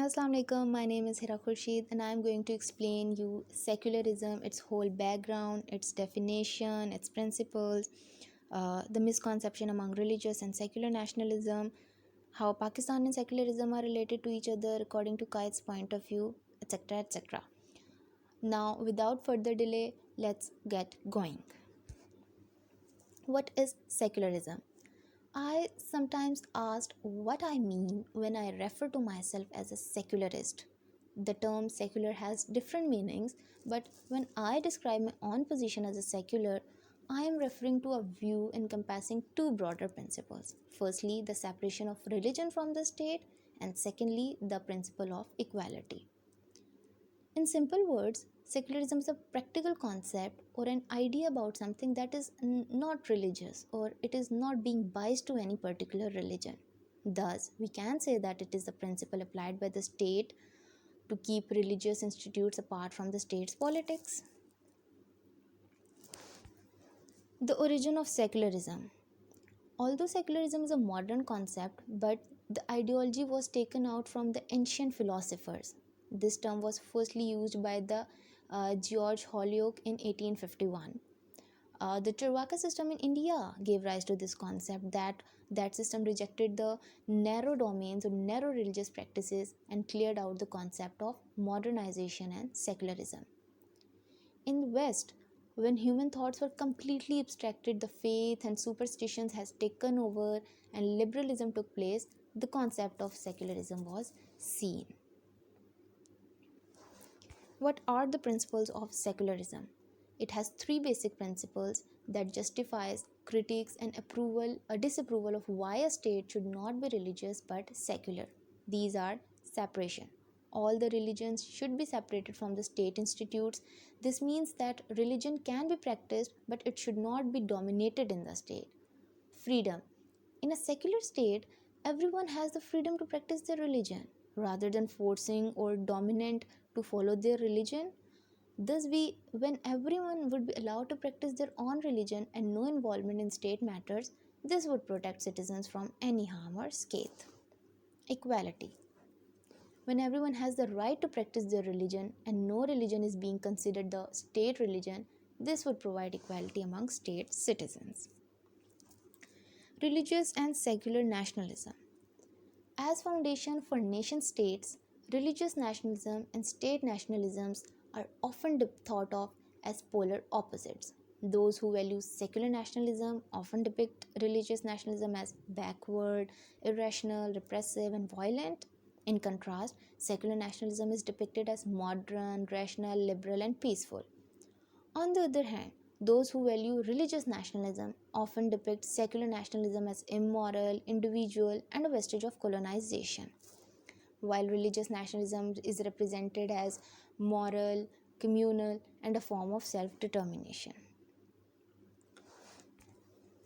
Assalamu alaikum. My name is Hira Khurshid and I am going to explain you secularism, its whole background, its definition, its principles, the misconception among religious and secular nationalism, how Pakistan and secularism are related to each other according to Kaid's point of view, etc. etc. Now, without further delay, let's get going. What is secularism? I sometimes asked what I mean when I refer to myself as a secularist. The term secular has different meanings, but when I describe my own position as a secular, I am referring to a view encompassing two broader principles. Firstly, the separation of religion from the state, and secondly, the principle of equality. In simple words, secularism is a practical concept or an idea about something that is not religious or it is not being biased to any particular religion. Thus, we can say that it is the principle applied by the state to keep religious institutes apart from the state's politics. The origin of secularism. Although secularism is a modern concept, but the ideology was taken out from the ancient philosophers. This term was firstly used by the George Holyoake in 1851. The Charvaka system in India gave rise to this concept that system rejected the narrow domains or narrow religious practices and cleared out the concept of modernization and secularism. In the West, when human thoughts were completely abstracted, the faith and superstitions has taken over and liberalism took place, the concept of secularism was seen. What are the principles of secularism? It has three basic principles that justifies, critiques and approval or disapproval of why a state should not be religious but secular. These are separation. All the religions should be separated from the state institutes. This means that religion can be practiced but it should not be dominated in the state. Freedom. In a secular state, everyone has the freedom to practice their religion rather than forcing or dominant to follow their religion. Thus, when everyone would be allowed to practice their own religion and no involvement in state matters, this would protect citizens from any harm or scathe. Equality. When everyone has the right to practice their religion and no religion is being considered the state religion, this would provide equality among state citizens. Religious and secular nationalism. As foundation for nation states, religious nationalism and state nationalisms are often thought of as polar opposites. Those who value secular nationalism often depict religious nationalism as backward, irrational, repressive, and violent. In contrast, secular nationalism is depicted as modern, rational, liberal, and peaceful. On the other hand, those who value religious nationalism often depict secular nationalism as immoral, individual, and a vestige of colonization, while religious nationalism is represented as moral, communal, and a form of self determination.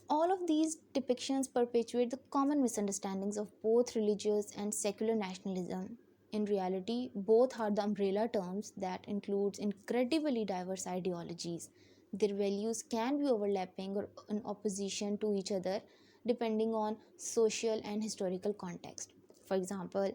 All of these depictions perpetuate the common misunderstandings of both religious and secular nationalism. In reality, both are the umbrella terms that includes incredibly diverse ideologies. Their values can be overlapping or in opposition to each other depending on social and historical context. For example,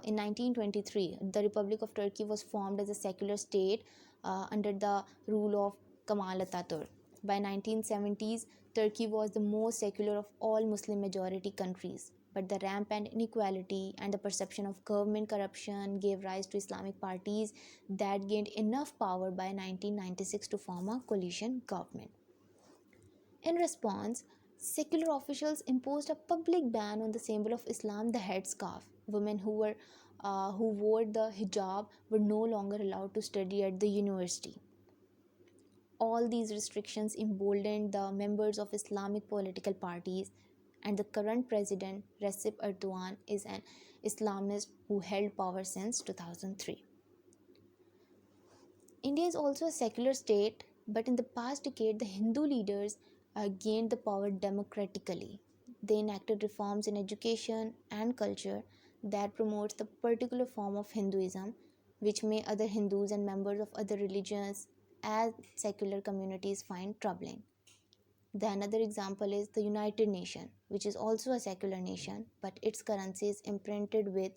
in 1923, the Republic of Turkey was formed as a secular state under the rule of Kemal Atatürk. By 1970s, Turkey was the most secular of all Muslim majority countries, but the rampant inequality and the perception of government corruption gave rise to Islamic parties that gained enough power by 1996 to form a coalition government. In response, secular officials imposed a public ban on the symbol of Islam, the headscarf. Women who wore the hijab were no longer allowed to study at the university. All these restrictions emboldened the members of Islamic political parties, and the current president, Recep Erdogan, is an Islamist who held power since 2003. India is also a secular state, but in the past decade, the Hindu leaders gained the power democratically. They enacted reforms in education and culture that promotes the particular form of Hinduism, which may other Hindus and members of other religions as secular communities find troubling. The another example is the United Nations, which is also a secular nation, but its currency is imprinted with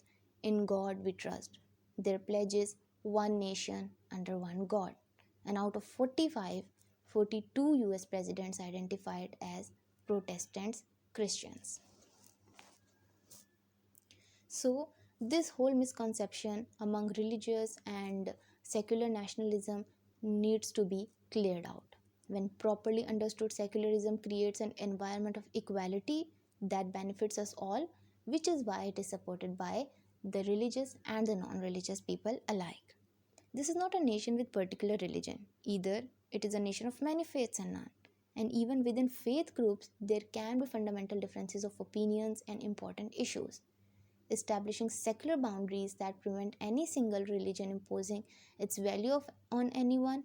"In God we trust." Their pledge is "One nation under one God." And out of 45, 42 US presidents identified as Protestants Christians. So, this whole misconception among religious and secular nationalism needs to be cleared out. When properly understood, secularism creates an environment of equality that benefits us all, which is why it is supported by the religious and the non religious people alike. This is not a nation with particular religion, either it is a nation of many faiths and none. And even within faith groups, there can be fundamental differences of opinions and important issues. Establishing secular boundaries that prevent any single religion imposing its value on anyone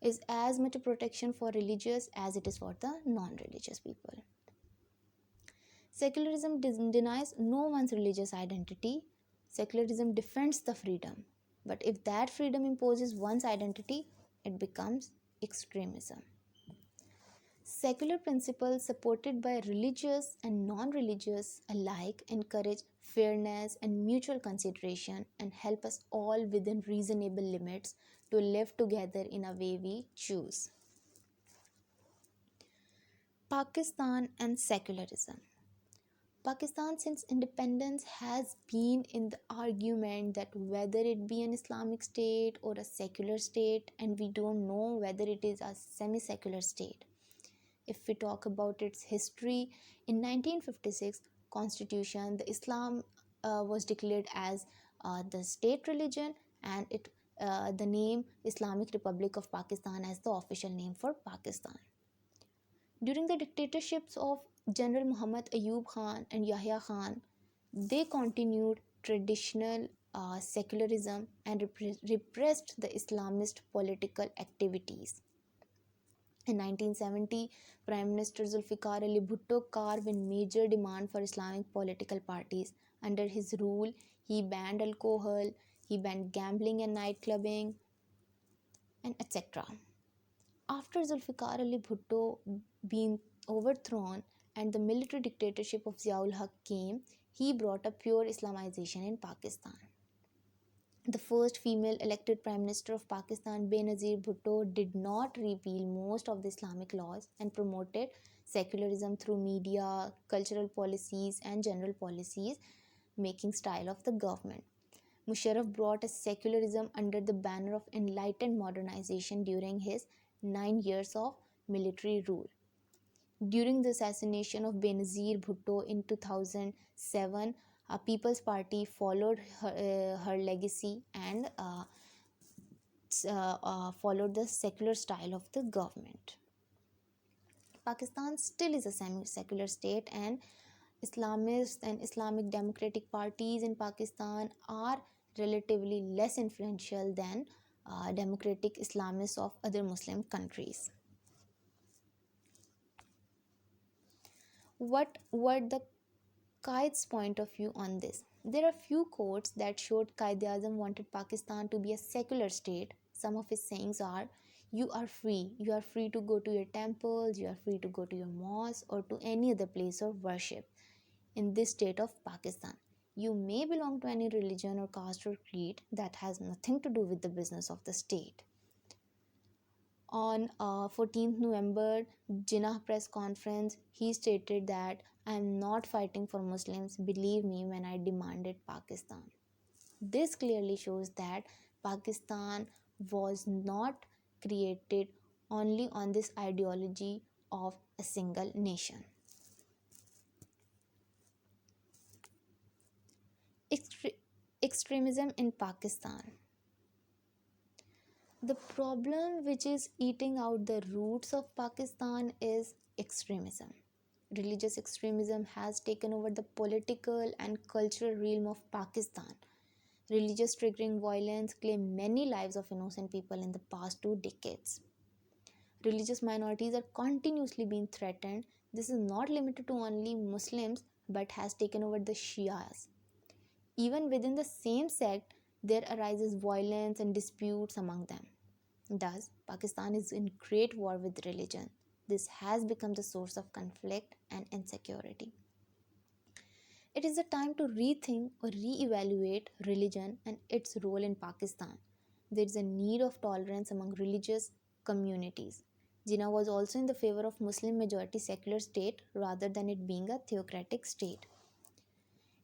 is as much a protection for religious as it is for the non religious people. Secularism denies no one's religious identity. Secularism defends the freedom. But if that freedom imposes one's identity, it becomes extremism. Secular principles supported by religious and non religious alike encourage fairness and mutual consideration and help us all within reasonable limits to live together in a way we choose. Pakistan and secularism. Pakistan, since independence, has been in the argument that whether it be an Islamic state or a secular state, and we don't know whether it is a semi secular state. If we talk about its history, in 1956 constitution, the Islam was declared as the state religion, and the name Islamic Republic of Pakistan as the official name for Pakistan. During the dictatorships of General Muhammad Ayub Khan and Yahya Khan, they continued traditional secularism and repressed the Islamist political activities. In 1970, Prime Minister Zulfikar Ali Bhutto carved in major demand for Islamic political parties. Under his rule, he banned alcohol, he banned gambling and night clubbing, and etc. After Zulfikar Ali Bhutto being overthrown and the military dictatorship of Ziaul Haq came, he brought a pure Islamization in Pakistan. The first female elected Prime Minister of Pakistan, Benazir Bhutto, did not repeal most of the Islamic laws and promoted secularism through media, cultural policies, and general policies, making style of the government. Musharraf brought a secularism under the banner of enlightened modernization during his 9 years of military rule. During the assassination of Benazir Bhutto in 2007, a People's Party followed her legacy and followed the secular style of the government. Pakistan still is a semi-secular state, and Islamist and Islamic democratic parties in Pakistan are relatively less influential than democratic Islamists of other Muslim countries. What were the Qaid's point of view on this? There are few quotes that showed Qaid-e-Azam wanted Pakistan to be a secular state. Some of his sayings are, "You are free. You are free to go to your temples, you are free to go to your mosque or to any other place of worship in this state of Pakistan. You may belong to any religion or caste or creed, that has nothing to do with the business of the state." On 14th November Jinnah press conference, he stated that, "I am not fighting for Muslims, believe me when I demanded Pakistan." This clearly shows that Pakistan was not created only on this ideology of a single nation. Extremism in Pakistan. The problem which is eating out the roots of Pakistan is extremism. Religious extremism has taken over the political and cultural realm of Pakistan. Religious triggering violence claimed many lives of innocent people in the past 2 decades. Religious minorities are continuously being threatened. This is not limited to only Muslims but has taken over the Shias. Even within the same sect, there arises violence and disputes among them. Thus, Pakistan is in great war with religion. This has become the source of conflict and insecurity. It is a time to rethink or re-evaluate religion and its role in Pakistan. There is a need of tolerance among religious communities. Jinnah was also in the favor of Muslim majority secular state rather than it being a theocratic state.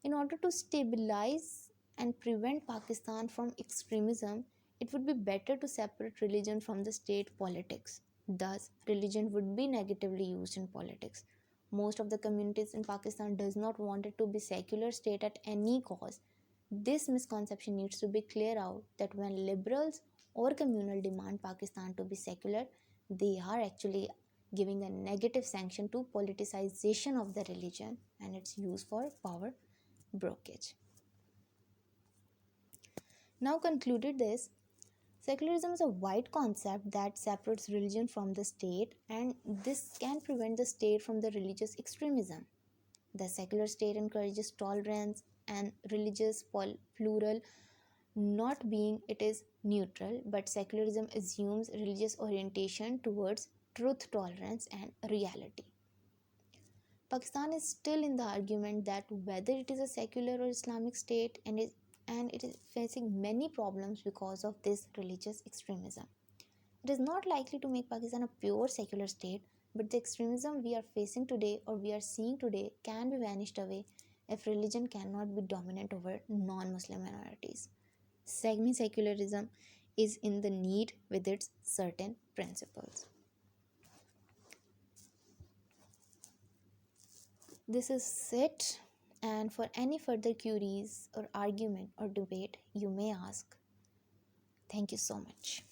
In order to stabilize and prevent Pakistan from extremism, it would be better to separate religion from the state politics. Thus, religion would be negatively used in politics. Most of the communities in Pakistan does not want it to be secular state at any cost. This misconception needs to be clear out that when liberals or communal demand Pakistan to be secular, they are actually giving a negative sanction to politicization of the religion and its use for power brokerage. Now, concluded this, secularism is a wide concept that separates religion from the state, and this can prevent the state from the religious extremism. The secular state encourages tolerance and religious plural, not being it is neutral, but secularism assumes religious orientation towards truth, tolerance, and reality. Pakistan is still in the argument that whether it is a secular or Islamic state, and it is facing many problems because of this religious extremism. It is not likely to make Pakistan a pure secular state, but the extremism we are facing today or we are seeing today can be vanished away if religion cannot be dominant over non-Muslim minorities. Semi-secularism is in the need with its certain principles. This is it, and for any further queries or argument or debate, you may ask. Thank you so much.